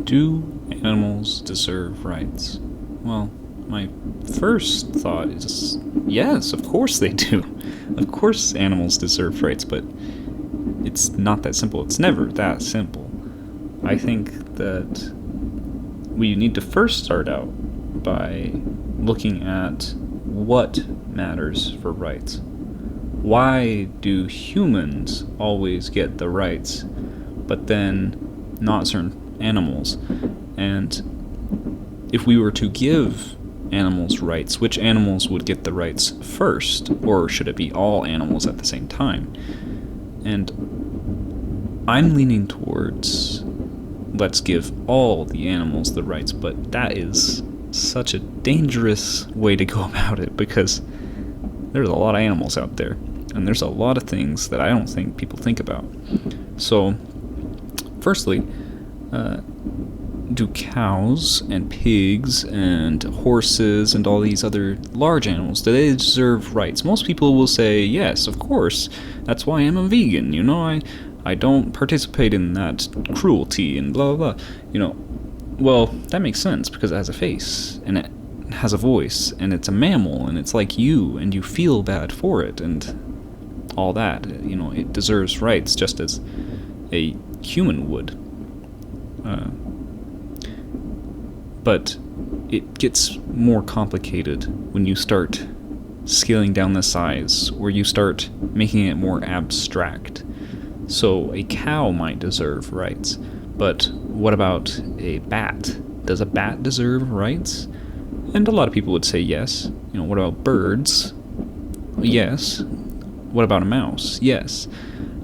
Do animals deserve rights? Well, my first thought is yes, of course they do. Of course animals deserve rights, but it's not that simple. It's never that simple. I think that we need to first start out by looking at what matters for rights. Why do humans always get the rights, but then not certain animals? And if we were to give animals rights, which animals would get the rights first? Or should it be all animals at the same time? And I'm leaning towards let's give all the animals the rights, but that is such a dangerous way to go about it, because there's a lot of animals out there, and there's a lot of things that I don't think people think about. So, firstly, do cows and pigs and horses and all these other large animals, do they deserve rights? Most people will say, yes, of course. That's why I'm a vegan, I don't participate in that cruelty and blah, blah, blah. Well, that makes sense because it has a face and it has a voice and it's a mammal and it's like you and you feel bad for it and all that. It deserves rights just as a human would. But it gets more complicated when you start scaling down the size, or you start making it more abstract. So a cow might deserve rights, but what about a bat? Does a bat deserve rights? And a lot of people would say yes. What about birds? Yes. What about a mouse? Yes.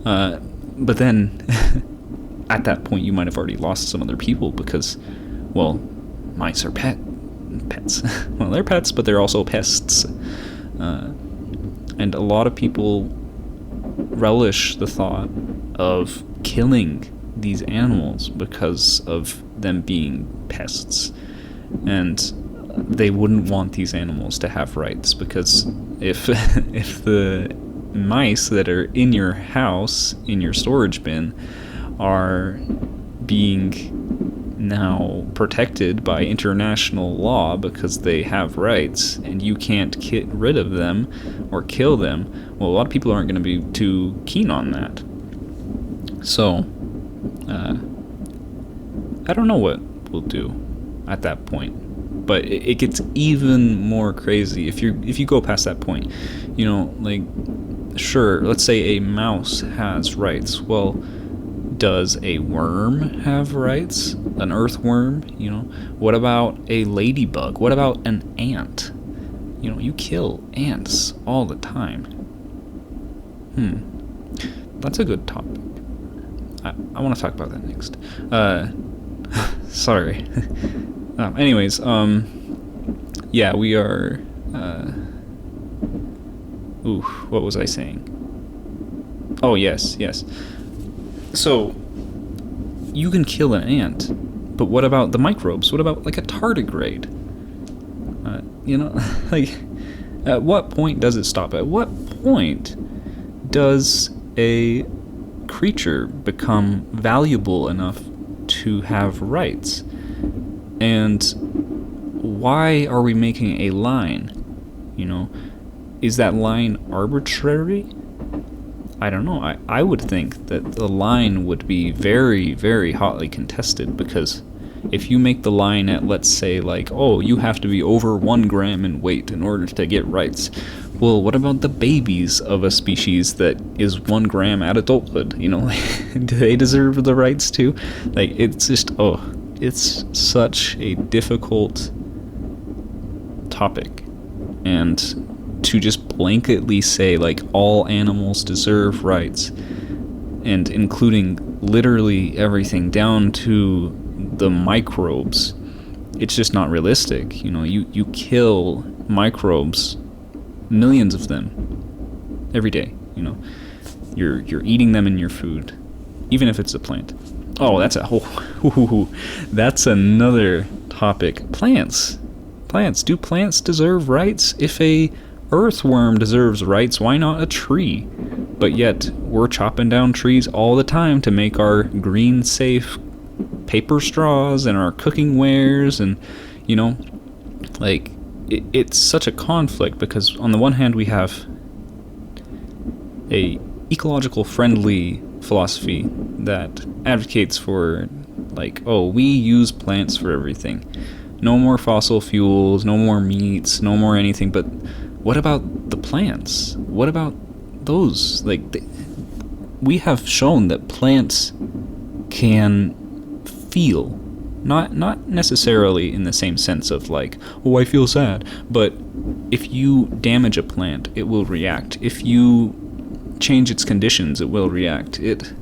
But then, at that point, you might have already lost some other people because, well, mice are pets. Well, they're pets, but they're also pests. And a lot of people relish the thought of killing these animals because of them being pests. And they wouldn't want these animals to have rights, because if the mice that are in your house, in your storage bin, are being now protected by international law because they have rights and you can't get rid of them or kill them, well, a lot of people aren't going to be too keen on that. So, I don't know what we'll do at that point, but it gets even more crazy if you go past that point. Sure, let's say a mouse has rights. Well, does a worm have rights? An earthworm? What about a ladybug? What about an ant? You kill ants all the time. That's a good topic. I want to talk about that next. Sorry. Anyways, yeah, we are, what was I saying? Oh, yes. So, you can kill an ant, but what about the microbes? What about, like, a tardigrade? At what point does it stop? At what point does a creature become valuable enough to have rights? And why are we making a line? Is that line arbitrary? I don't know. I would think that the line would be very, very hotly contested, because if you make the line at, let's say, like, oh, you have to be over 1 gram in weight in order to get rights. Well, what about the babies of a species that is 1 gram at adulthood? Do they deserve the rights too? It's just, it's such a difficult topic. And to just blanketly say, like, all animals deserve rights, and including literally everything down to the microbes, it's just not realistic. You kill microbes, millions of them, every day. You're eating them in your food, even if it's a plant. Oh, that's that's another topic. Plants. Do plants deserve rights? If a earthworm deserves rights, why not a tree? But yet, we're chopping down trees all the time to make our green, safe paper straws and our cooking wares, and you know, like it's such a conflict because on the one hand we have a ecological friendly philosophy that advocates for, like, oh, we use plants for everything, no more fossil fuels, no more meats, no more anything. But what about the plants? What about those? Like, we have shown that plants can feel, not necessarily in the same sense of like, oh, I feel sad, but if you damage a plant, it will react. If you change its conditions, it will react. It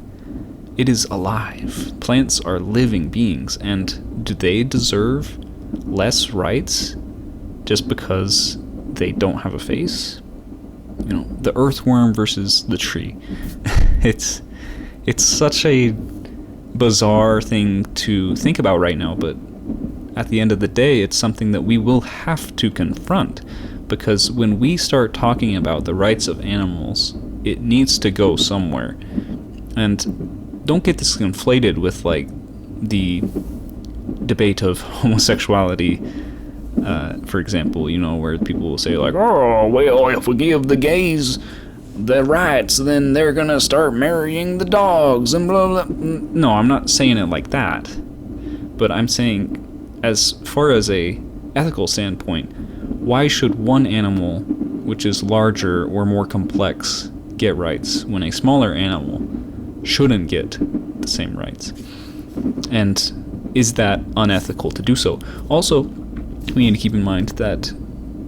is alive. Plants are living beings, and do they deserve less rights just because they don't have a face? You know, the earthworm versus the tree. It's such a bizarre thing to think about right now, but at the end of the day, it's something that we will have to confront, because when we start talking about the rights of animals, it needs to go somewhere. And don't get this conflated with like the debate of homosexuality, for example, you know, where people will say like, oh, well, if we give the gays the rights, then they're gonna start marrying the dogs and blah blah. No, I'm not saying it like that, but I'm saying, as far as a ethical standpoint, why should one animal, which is larger or more complex, get rights when a smaller animal shouldn't get the same rights? And is that unethical to do so? Also, we need to keep in mind that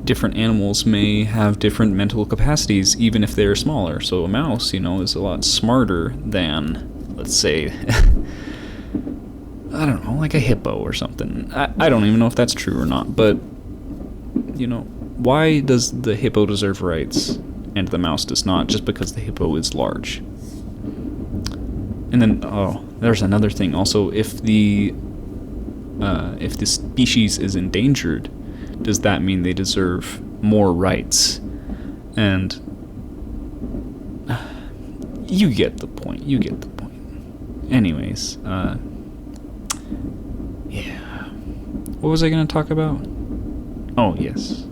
different animals may have different mental capacities, even if they're smaller. So a mouse, you know, is a lot smarter than, let's say, I don't know, like a hippo or something. I don't even know if that's true or not, but, you know, why does the hippo deserve rights and the mouse does not, just because the hippo is large? And then, oh, there's another thing. Also, if the species is endangered, does that mean they deserve more rights? And you get the point. Anyways, yeah. What was I going to talk about? Oh, yes.